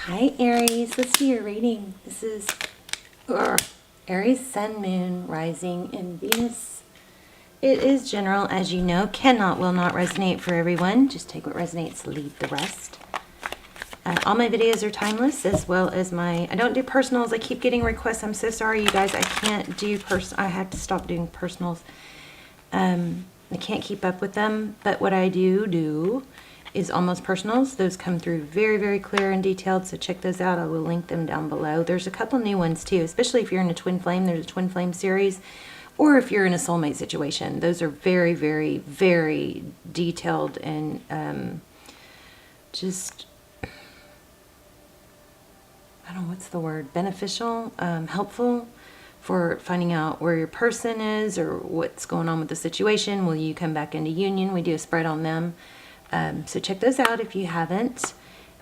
Hi Aries, let's do your reading. This is Aries Sun, Moon, Rising, and Venus. It is general, as you know, will not resonate for everyone. Just take what resonates, leave the rest. All my videos are timeless, as well as I don't do personals. I keep getting requests. I'm so sorry, you guys. I can't do I have to stop doing personals. I can't keep up with them, but what I do is almost personals. Those come through very, very clear and detailed, so check those out. I will link them down below. There's a couple new ones too, especially if you're in a twin flame. There's a twin flame series, or if you're in a soulmate situation. Those are very, very, very detailed and just, I don't know, what's the word, beneficial, helpful for finding out where your person is or what's going on with the situation. Will you come back into union? We do a spread on them. So check those out if you haven't.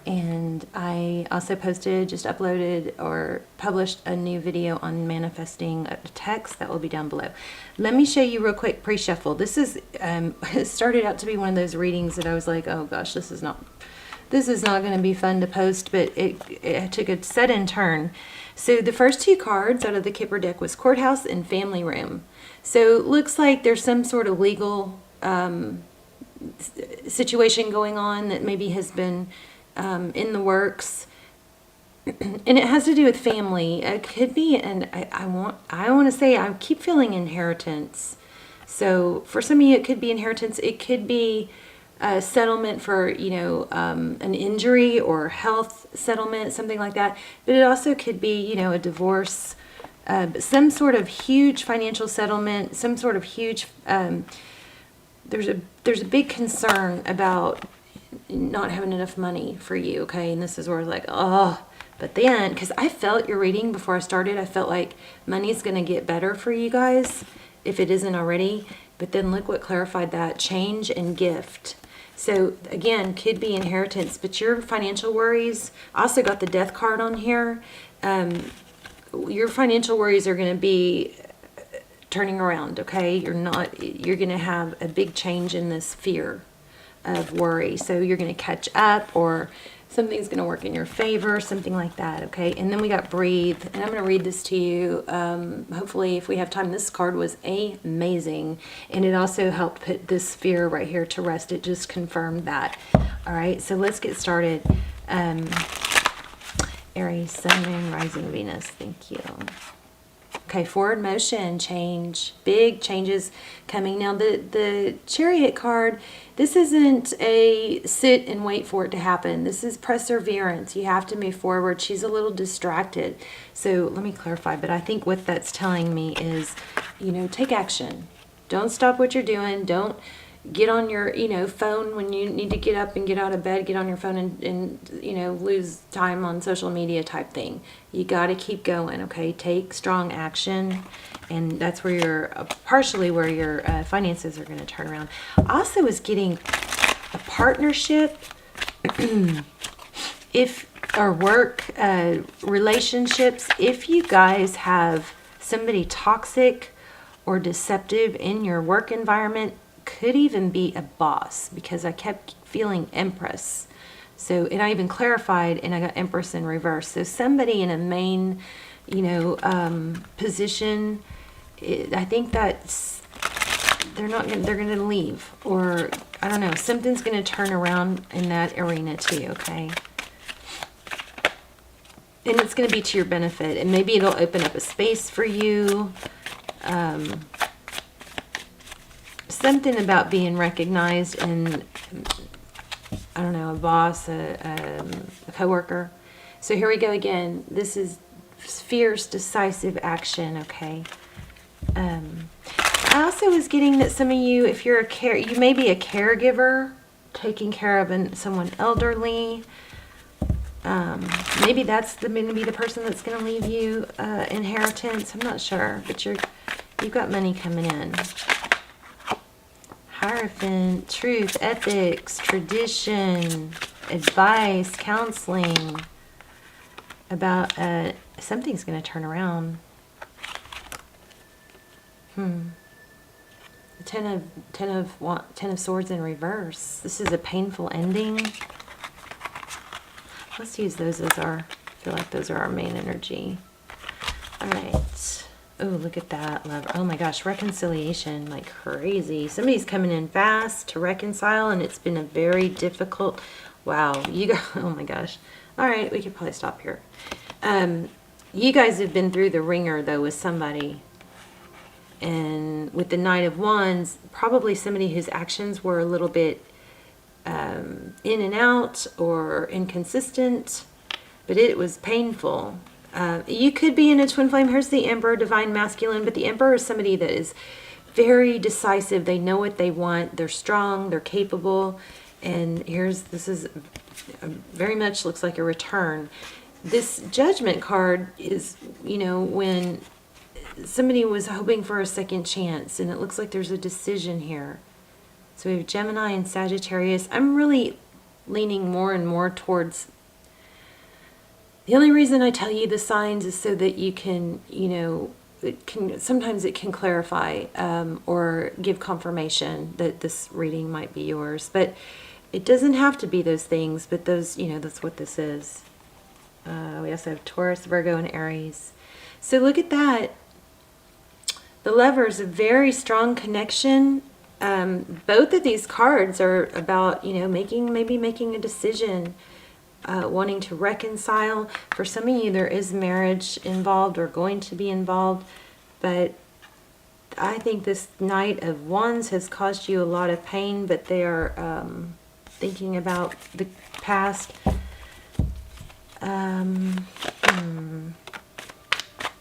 And I also just uploaded or published a new video on manifesting a text that will be down below. Let me show you real quick pre-shuffle. This is, it started out to be one of those readings that I was like, oh gosh, this is not going to be fun to post, but it took a sudden turn. So the first two cards out of the Kipper deck was Courthouse and Family Room. So it looks like there's some sort of legal situation going on that maybe has been in the works, and it has to do with family. It could be, and I want to say, I keep feeling inheritance. So for some of you, it could be inheritance. It could be a settlement for, an injury or health settlement, something like that. But it also could be, a divorce, some sort of huge financial settlement, some sort of huge. There's a big concern about not having enough money for you, okay? And this is where like, oh, but then, because I felt your reading before I started, I felt like money's going to get better for you guys if it isn't already. But then look what clarified that: change and gift. So again, could be inheritance, but your financial worries, I also got the Death card on here. Your financial worries are going to be turning around, okay? You're going to have a big change in this fear of worry. So you're going to catch up, or something's going to work in your favor, something like that, okay? And then we got Breathe, and I'm going to read this to you. Hopefully, if we have time. This card was amazing, and it also helped put this fear right here to rest. It just confirmed that. All right, so let's get started. Aries, Sun, Moon, Rising, Venus. Thank you. Okay, forward motion, change, big changes coming. Now the Chariot card, this isn't a sit and wait for it to happen. This is perseverance. You have to move forward. She's a little distracted. So let me clarify, but I think what that's telling me is, take action. Don't stop what you're doing. Don't get on your, phone when you need to get up and get out of bed. Get on your phone and lose time on social media type thing. You got to keep going, okay? Take strong action, and that's where partially where your finances are going to turn around. Also is getting a partnership, work relationships. If you guys have somebody toxic or deceptive in your work environment, could even be a boss, because I kept feeling Empress. So, and I even clarified, and I got Empress in reverse. So somebody in a main, position, I think that's, they're going to leave, or I don't know, something's going to turn around in that arena too, okay? And it's going to be to your benefit, and maybe it'll open up a space for you. Something about being recognized, and I don't know, a boss, a coworker. So here we go again. This is fierce, decisive action, okay? I also was getting that some of you, if you're you may be a caregiver, taking care of someone elderly. Maybe that's going to be the person that's going to leave you inheritance. I'm not sure, but you've got money coming in. Hierophant, truth, ethics, tradition, advice, counseling about something's going to turn around. The Ten of Swords in reverse. This is a painful ending. let's use those as our, I feel like those are our main energy. All right. Oh, look at that, love. Oh my gosh, reconciliation like crazy. Somebody's coming in fast to reconcile, and it's been a very difficult, wow, you guys, oh my gosh. All right, we could probably stop here. You guys have been through the ringer, though, with somebody. And with the Knight of Wands, probably somebody whose actions were a little bit in and out or inconsistent, but it was painful. You could be in a twin flame. Here's the Emperor, divine masculine, but the Emperor is somebody that is very decisive. They know what they want. They're strong. They're capable. And this is very much looks like a return. This Judgment card is, you know, when somebody was hoping for a second chance, and it looks like there's a decision here. So we have Gemini and Sagittarius. I'm really leaning more and more towards, the only reason I tell you the signs is so that you can, you know, sometimes it can clarify or give confirmation that this reading might be yours. But it doesn't have to be those things, but those, you know, that's what this is. We also have Taurus, Virgo, and Aries. So look at that. The Lover's a very strong connection. Both of these cards are about, you know, maybe making a decision, wanting to reconcile. For some of you, there is marriage involved or going to be involved, but I think this Knight of Wands has caused you a lot of pain, but they are thinking about the past.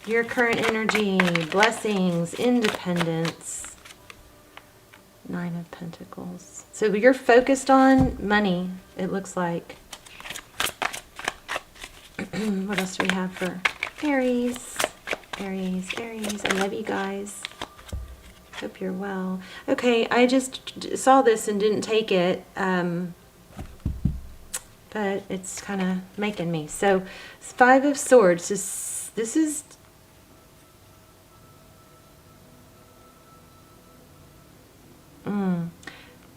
Your current energy, blessings, independence. Nine of Pentacles. So you're focused on money, it looks like. What else do we have for Aries? Aries. I love you guys. Hope you're well. Okay, I just saw this and didn't take it. But it's kind of making me. So, it's Five of Swords. This is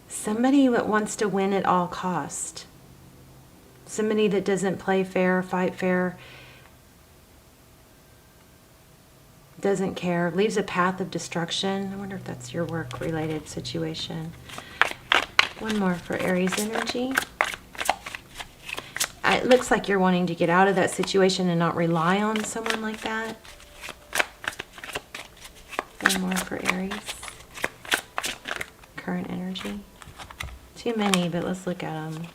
somebody that wants to win at all cost. Somebody that doesn't play fair, fight fair, doesn't care, leaves a path of destruction. I wonder if that's your work-related situation. One more for Aries energy. It looks like you're wanting to get out of that situation and not rely on someone like that. One more for Aries. Current energy. Too many, but let's look at them.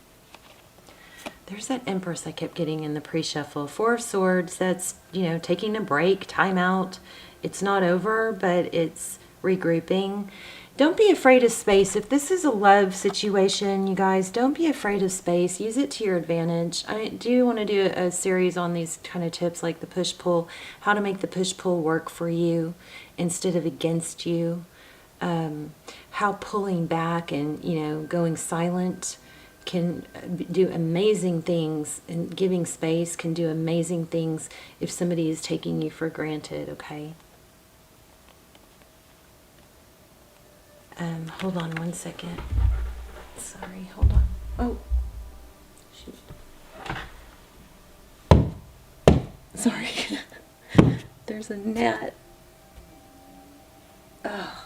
There's that Empress I kept getting in the pre-shuffle. Four of Swords, that's, you know, taking a break, time out. It's not over, but it's regrouping. Don't be afraid of space. If this is a love situation, you guys, don't be afraid of space. Use it to your advantage. I do want to do a series on these kind of tips, like the push-pull, how to make the push-pull work for you instead of against you. How pulling back and, you know, going silent can do amazing things, and giving space can do amazing things if somebody is taking you for granted, okay? Hold on one second. Sorry, hold on. Oh, shoot. Sorry. There's a gnat. Oh.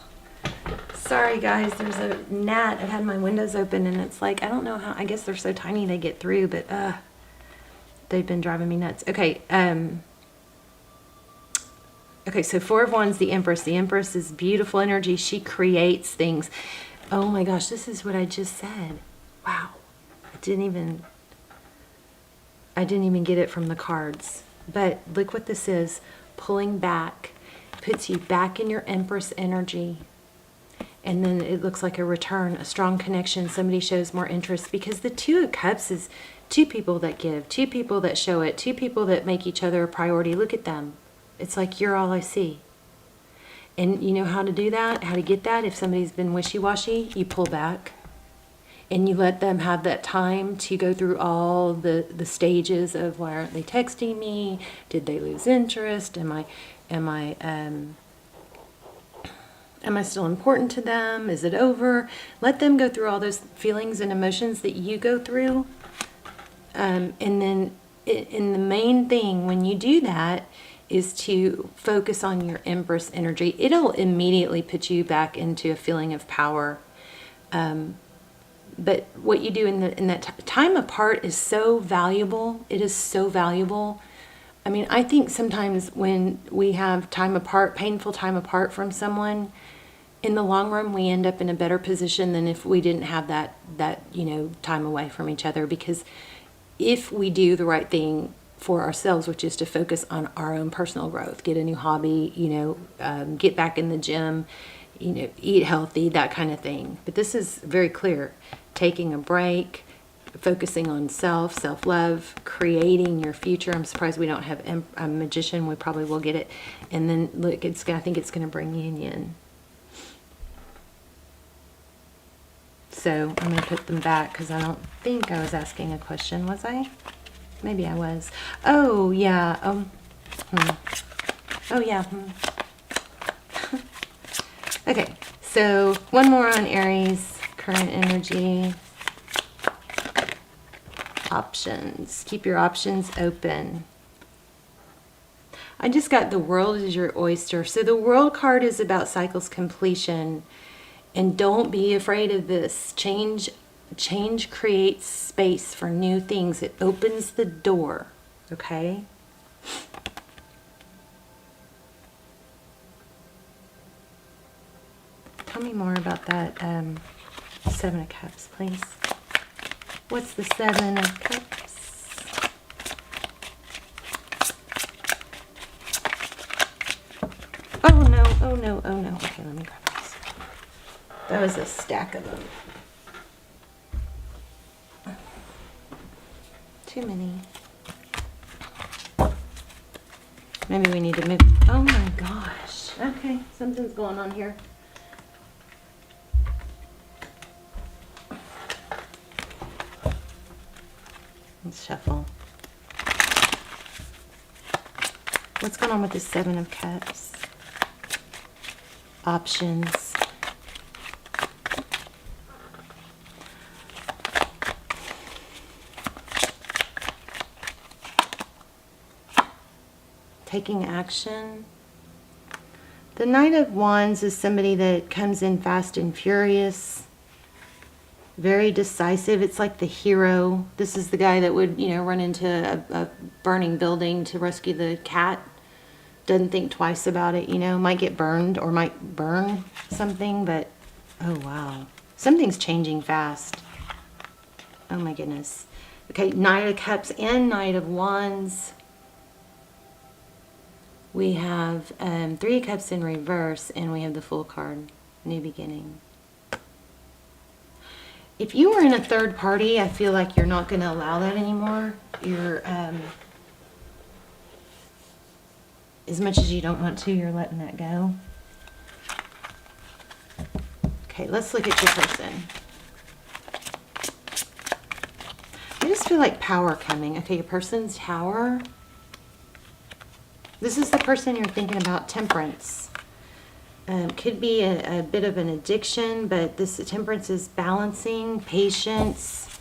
Sorry guys, there's a gnat. I had my windows open and it's like, I don't know how, I guess they're so tiny they get through, but they've been driving me nuts. Okay, okay, so Four of Wands, the Empress. The Empress is beautiful energy. She creates things. Oh my gosh, this is what I just said. Wow. I didn't even get it from the cards. But look what this is. Pulling back. Puts you back in your Empress energy. And then it looks like a return, a strong connection. Somebody shows more interest, because the Two of Cups is two people that give, two people that show it, two people that make each other a priority. Look at them. It's like, you're all I see. And you know how to do that, how to get that. If somebody's been wishy-washy, you pull back. And you let them have that time to go through all the stages of, why aren't they texting me? Did they lose interest? Am I still important to them? Is it over? Let them go through all those feelings and emotions that you go through. And then in the main thing when you do that is to focus on your Empress energy. It'll immediately put you back into a feeling of power. But what you do in that time apart is so valuable. It is so valuable. I mean, I think sometimes when we have time apart, painful time apart from someone, in the long run, we end up in a better position than if we didn't have that time away from each other. Because if we do the right thing for ourselves, which is to focus on our own personal growth, get a new hobby, get back in the gym, eat healthy, that kind of thing. But this is very clear. Taking a break, focusing on self-love, creating your future. I'm surprised we don't have a magician. We probably will get it. And then look, I think it's going to bring union. So I'm going to put them back because I don't think I was asking a question, was I? Maybe I was. Oh, yeah. Oh, yeah. Okay, so one more on Aries, current energy. Options. Keep your options open. I just got the world is your oyster. So the world card is about cycles completion. And don't be afraid of this. Change creates space for new things. It opens the door. Okay? Tell me more about that Seven of Cups, please. What's the Seven of Cups? Oh no, oh no, oh no. Okay, let me grab this. That was a stack of them. Too many. Maybe we need to move. Oh my gosh. Okay, something's going on here. Let's shuffle. What's going on with the Seven of Cups? Options. Taking action. The Knight of Wands is somebody that comes in fast and furious. Very decisive. It's like the hero. This is the guy that would, run into a burning building to rescue the cat. Doesn't think twice about it, Might get burned or might burn something, but oh wow. Something's changing fast. Oh my goodness. Okay, Knight of Cups and Knight of Wands. We have Three of Cups in reverse, and we have the Fool card. New beginning. If you are in a third party, I feel like you're not going to allow that anymore. You're, as much as you don't want to, you're letting that go. Okay, let's look at your person. I just feel like power coming. Okay, your person's Tower. This is the person you're thinking about, Temperance. Could be a bit of an addiction, but this Temperance is balancing, patience.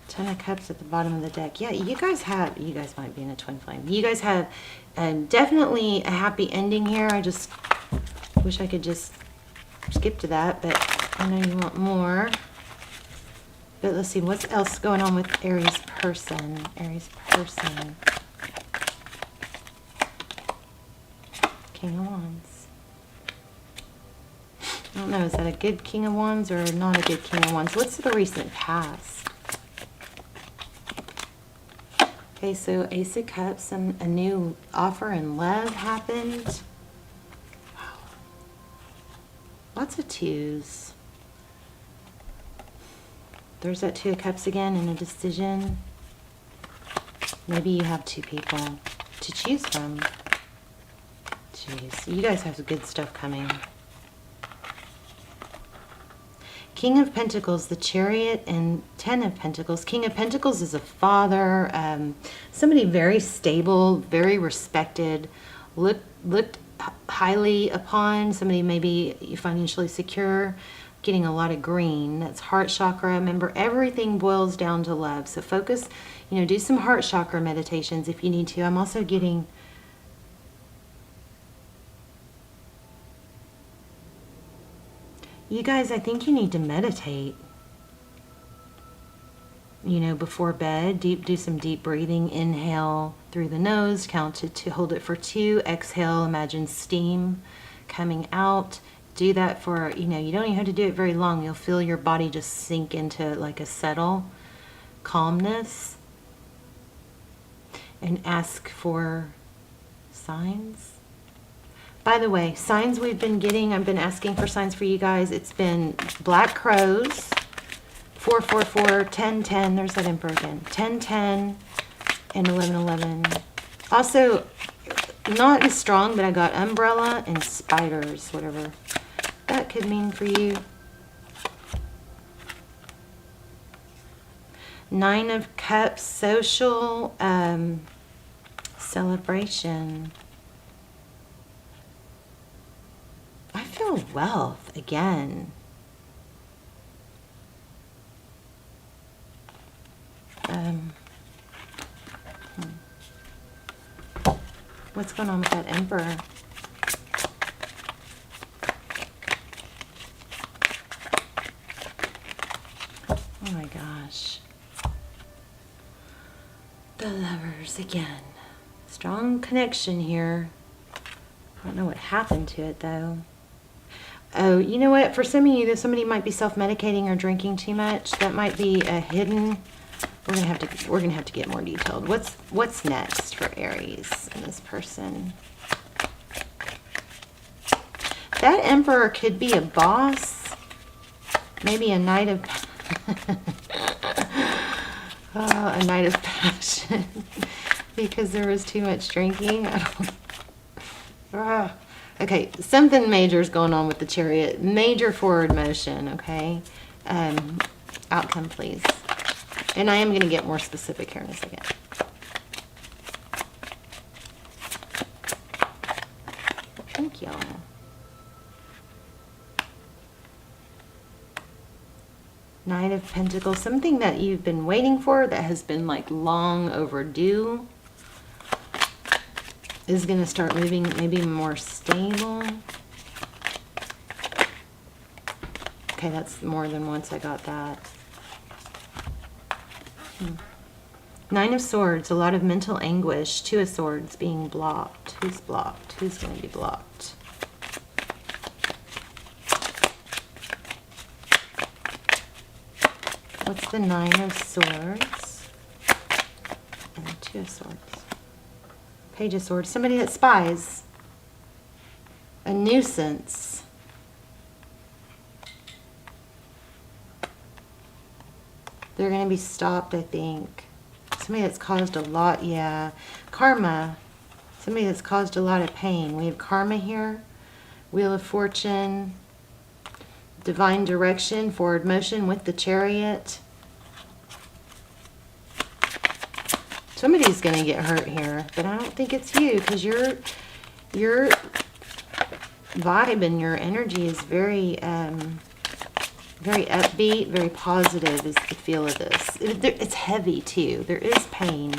Ten of Cups at the bottom of the deck. Yeah, you guys might be in a twin flame. You guys have definitely a happy ending here. I just wish I could just skip to that, but I know you want more. But let's see, what's else going on with Aries person? Aries person. King of Wands. I don't know, is that a good King of Wands or not a good King of Wands? What's the recent past? Okay, so Ace of Cups, a new offer in love happened. Wow. Lots of twos. There's that Two of Cups again in a decision. Maybe you have two people to choose from. Jeez, you guys have good stuff coming. King of Pentacles, the Chariot, and Ten of Pentacles. King of Pentacles is a father, somebody very stable, very respected, looked highly upon, somebody maybe financially secure. getting a lot of green. That's heart chakra. Remember, everything boils down to love. So focus, you know, do some heart chakra meditations if you need to. I'm also getting... You guys, I think you need to meditate. You know, before bed, do some deep breathing. Inhale through the nose, count to 2, hold it for 2. Exhale, imagine steam coming out. Do that for, you know, you don't even have to do it very long. You'll feel your body just sink into like a settle, calmness. And ask for signs. By the way, signs we've been getting, I've been asking for signs for you guys. It's been black crows, 444, 1010, there's that emperor again, 1010, and 1111. Also, not as strong, but I got umbrella and spiders, whatever that could mean for you. 9 of Cups, social celebration. I feel wealth again. What's going on with that emperor? Oh my gosh. The Lovers again. Strong connection here. I don't know what happened to it though. Oh, you know what? For some of you, somebody might be self-medicating or drinking too much. That might be a hidden. We're gonna have to get more detailed. What's next for Aries and this person? That Emperor could be a boss, maybe a Knight of a Knight of Passion because there was too much drinking. Okay, something major is going on with the Chariot. Major forward motion, okay? Outcome, please. And I am going to get more specific here in a second. Thank y'all. Knight of Pentacles. Something that you've been waiting for that has been like long overdue is going to start moving, maybe more stable. Okay, that's more than once I got that. 9 of Swords, a lot of mental anguish. 2 of Swords being blocked. Who's blocked? Who's going to be blocked? What's the 9 of Swords? And the 2 of Swords. Page of Swords. Somebody that spies. A nuisance. They're going to be stopped, I think. Somebody that's caused a lot, yeah. Karma. Somebody that's caused a lot of pain. We have karma here. Wheel of Fortune. Divine direction, forward motion with the Chariot. Somebody's going to get hurt here, but I don't think it's you because your vibe and your energy is very very upbeat, very positive is the feel of this. It's heavy too. There is pain.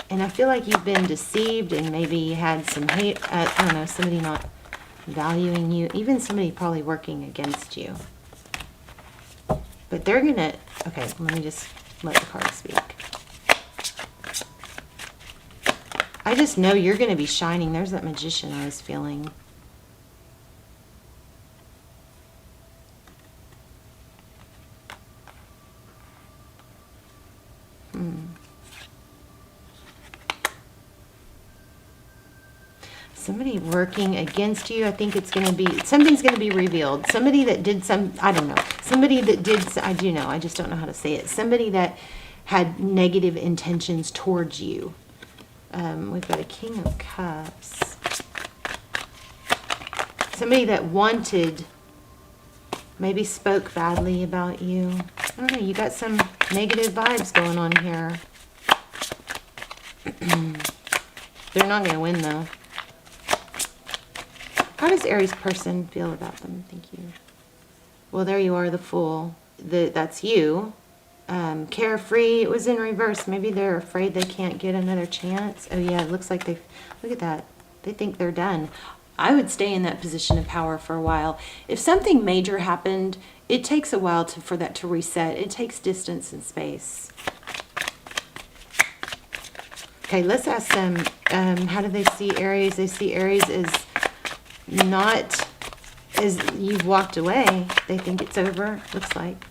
And I feel like you've been deceived and maybe had some hate. I don't know, somebody not valuing you. Even somebody probably working against you. But they're going to... Okay, let me just let the cards speak. I just know you're going to be shining. There's that Magician I was feeling. Somebody working against you. I think it's going to be, something's going to be revealed. Somebody that did some, I don't know. Somebody that did, I do know, I just don't know how to say it. Somebody that had negative intentions towards you. We've got a King of Cups. Somebody that wanted, maybe spoke badly about you. I don't know, you got some negative vibes going on here. They're not going to win though. How does Aries person feel about them? Thank you. Well, there you are, the Fool. That's you. Carefree, it was in reverse. Maybe they're afraid they can't get another chance. Oh yeah, it looks like they, look at that. They think they're done. I would stay in that position of power for a while. If something major happened, it takes a while for that to reset. It takes distance and space. Okay, let's ask them, how do they see Aries? They see Aries as not, as you've walked away. They think it's over, looks like.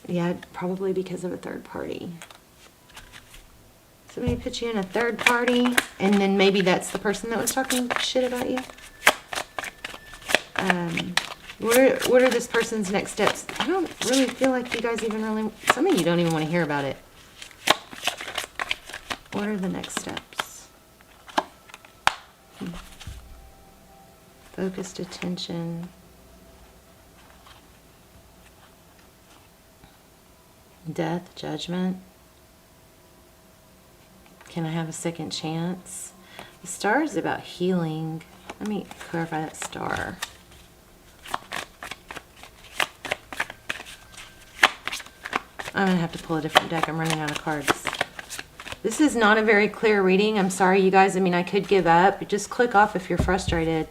Yeah, probably because of a third party. Somebody put you in a third party, and then maybe that's the person that was talking shit about you. What are this person's next steps? I don't really feel like you guys even really, some of you don't even want to hear about it. What are the next steps? Focused attention. Death, judgment. Can I have a second chance? The star is about healing. Let me clarify that star. I'm going to have to pull a different deck. I'm running out of cards. This is not a very clear reading. I'm sorry, you guys. I mean, I could give up. Just click off if you're frustrated.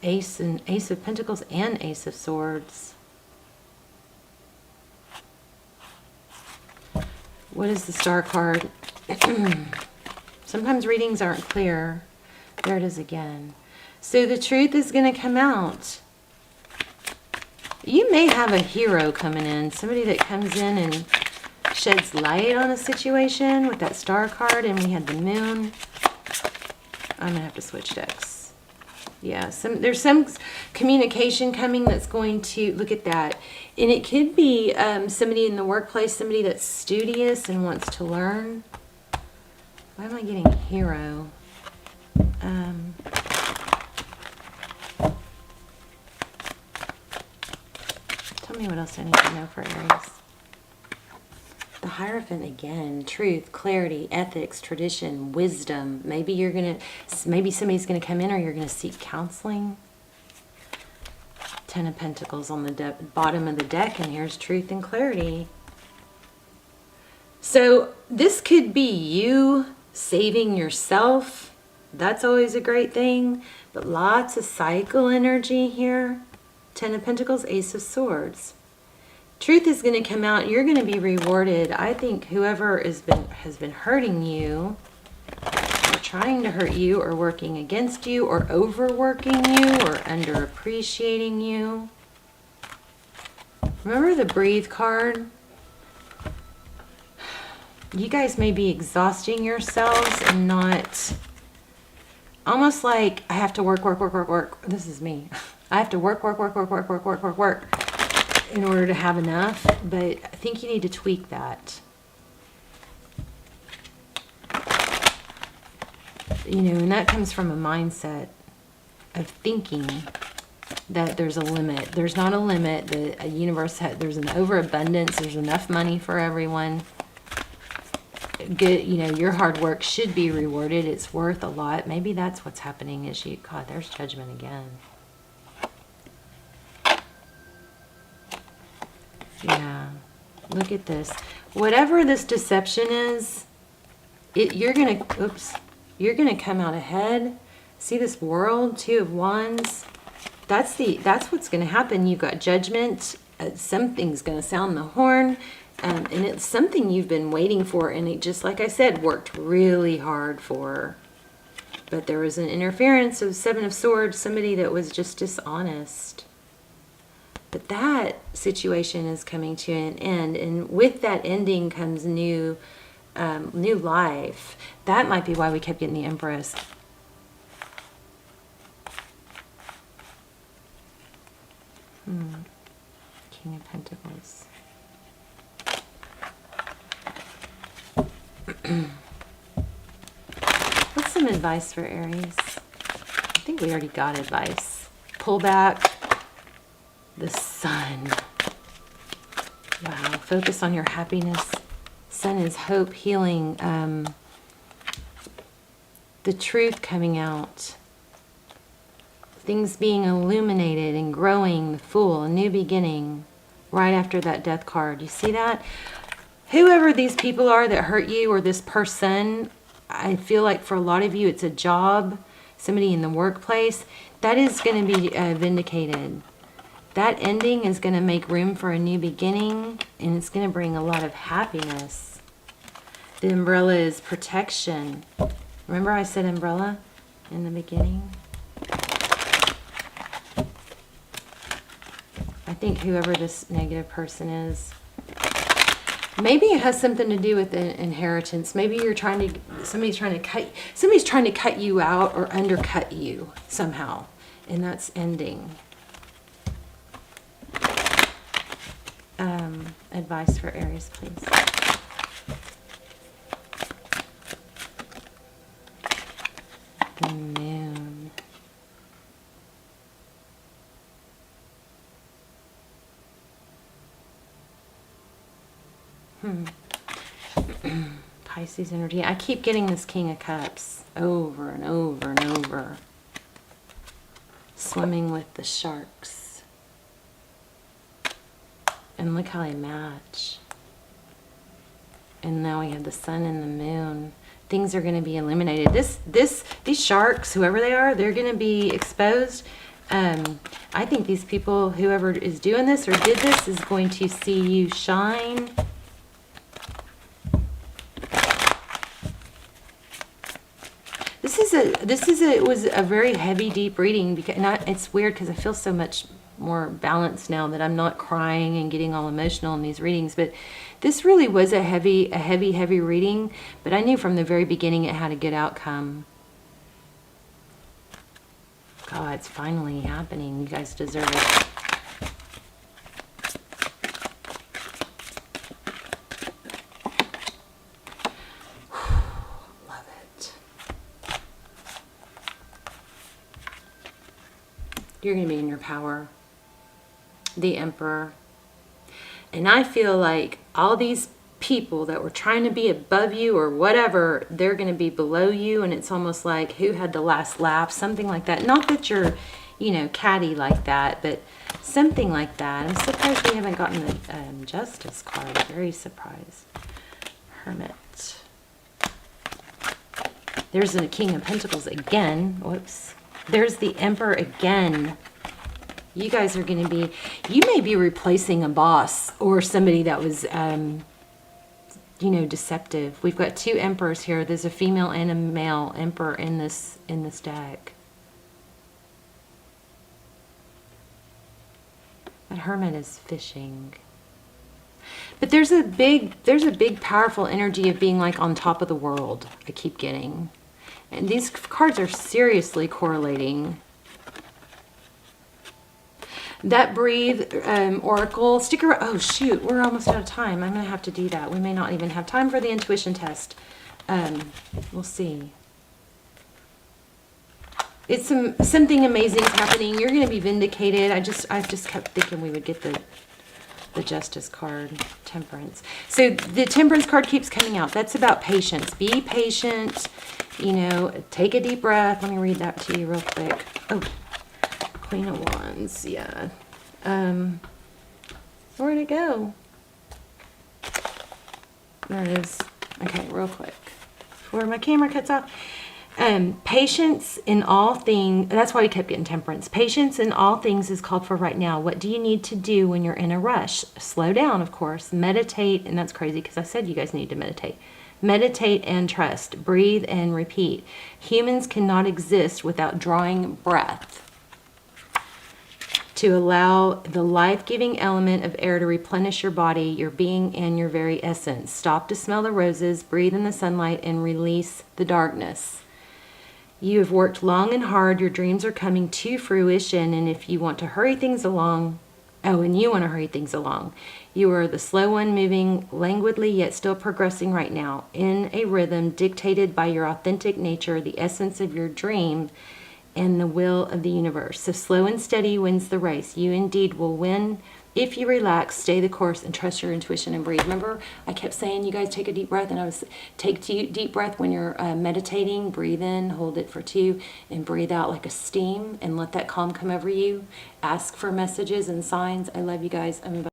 Ace of Pentacles and Ace of Swords. What is the star card? Sometimes readings aren't clear. There it is again. So the truth is going to come out. You may have a hero coming in. Somebody that comes in and sheds light on a situation with that star card. And we had the moon. I'm going to have to switch decks. Yeah, there's some communication coming that's going to, look at that. And it could be somebody in the workplace, somebody that's studious and wants to learn. Why am I getting hero? Tell me what else I need to know for Aries. The Hierophant again. Truth, clarity, ethics, tradition, wisdom. Maybe somebody's gonna come in, or you're gonna seek counseling. Ten of Pentacles on the bottom of the deck, and here's truth and clarity. So this could be you saving yourself. That's always a great thing. But lots of cycle energy here. Ten of Pentacles, Ace of Swords. Truth is going to come out. You're going to be rewarded. I think whoever has been hurting you, or trying to hurt you, or working against you, or overworking you, or underappreciating you. Remember the Breathe card? You guys may be exhausting yourselves and not, almost like I have to work. This is me. I have to work in order to have enough, but I think you need to tweak that. You know, and that comes from a mindset of thinking that there's a limit. There's not a limit. The universe there's an overabundance. There's enough money for everyone. Good, you know, your hard work should be rewarded. It's worth a lot. Maybe that's what's happening. Is God, there's judgment again. Yeah, look at this. Whatever this deception is, you're gonna come out ahead. See this World, Two of Wands. That's what's gonna happen. You've got judgment. Something's gonna sound the horn, and it's something you've been waiting for, and it, just like I said, worked really hard for. But there was an interference of Seven of Swords. Somebody that was just dishonest. But that situation is coming to an end, and with that ending comes new life. That might be why we kept getting the Empress. King of Pentacles. What's some advice for Aries? I think we already got advice. Pull back. The Sun. Wow. Focus on your happiness. Sun is hope, healing. the truth coming out. Things being illuminated and growing, the Fool, a new beginning, right after that Death card. You see that? Whoever these people are that hurt you, or this person, I feel like for a lot of you it's a job, somebody in the workplace, that is going to be vindicated. That ending is going to make room for a new beginning, and it's going to bring a lot of happiness. The umbrella is protection. Remember I said umbrella in the beginning? I think whoever this negative person is, maybe it has something to do with the inheritance. Maybe you're somebody's trying to cut you out or undercut you somehow, and that's ending. Advice for Aries, please. The Moon. Pisces energy. I keep getting this King of Cups over and over and over. Swimming with the sharks. And look how they match. And now we have the Sun and the Moon. Things are going to be eliminated. These sharks, whoever they are, they're going to be exposed. I think these people, whoever is doing this or did this, is going to see you shine. It was a very heavy, deep reading, because it's weird because I feel so much more balanced now that I'm not crying and getting all emotional in these readings. But this really was a heavy reading. But I knew from the very beginning it had a good outcome. God, it's finally happening. You guys deserve it. You're going to be in your power. The Emperor. And I feel like all these people that were trying to be above you or whatever, they're going to be below you. And it's almost like who had the last laugh, something like that. Not that you're, catty like that, but something like that. I'm surprised we haven't gotten the Justice card. Very surprised. Hermit. There's the King of Pentacles again. Whoops. There's the Emperor again. You guys are going to be, you may be replacing a boss or somebody that was, deceptive. We've got two Emperors here. There's a female and a male Emperor in this deck. That Hermit is fishing. But there's a big powerful energy of being like on top of the world. I keep getting. And these cards are seriously correlating. That Breathe Oracle. Stick around. Oh, shoot. We're almost out of time. I'm going to have to do that. We may not even have time for the intuition test. We'll see. It's something amazing is happening. You're going to be vindicated. I just kept thinking we would get the Justice card. Temperance. So the Temperance card keeps coming out. That's about patience. Be patient. Take a deep breath. Let me read that to you real quick. Oh, Queen of Wands. Yeah. Where'd it go? There it is. Okay, real quick. Before my camera cuts off. Patience in all things. That's why we kept getting Temperance. Patience in all things is called for right now. What do you need to do when you're in a rush? Slow down, of course. Meditate. And that's crazy because I said you guys need to meditate. Meditate and trust. Breathe and repeat. Humans cannot exist without drawing breath to allow the life-giving element of air to replenish your body, your being, and your very essence. Stop to smell the roses, breathe in the sunlight, and release the darkness. You have worked long and hard. Your dreams are coming to fruition, and if you want to hurry things along, you are the slow one, moving languidly yet still progressing right now in a rhythm dictated by your authentic nature, the essence of your dream, and the will of the universe. So slow and steady wins the race. You indeed will win If you relax, stay the course, and trust your intuition and breathe. Remember, I kept saying, you guys take a deep breath, and I was take deep breath when you're meditating. Breathe in, hold it for 2, and breathe out like a steam, and let that calm come over you. Ask for messages and signs. I love you guys. I'm about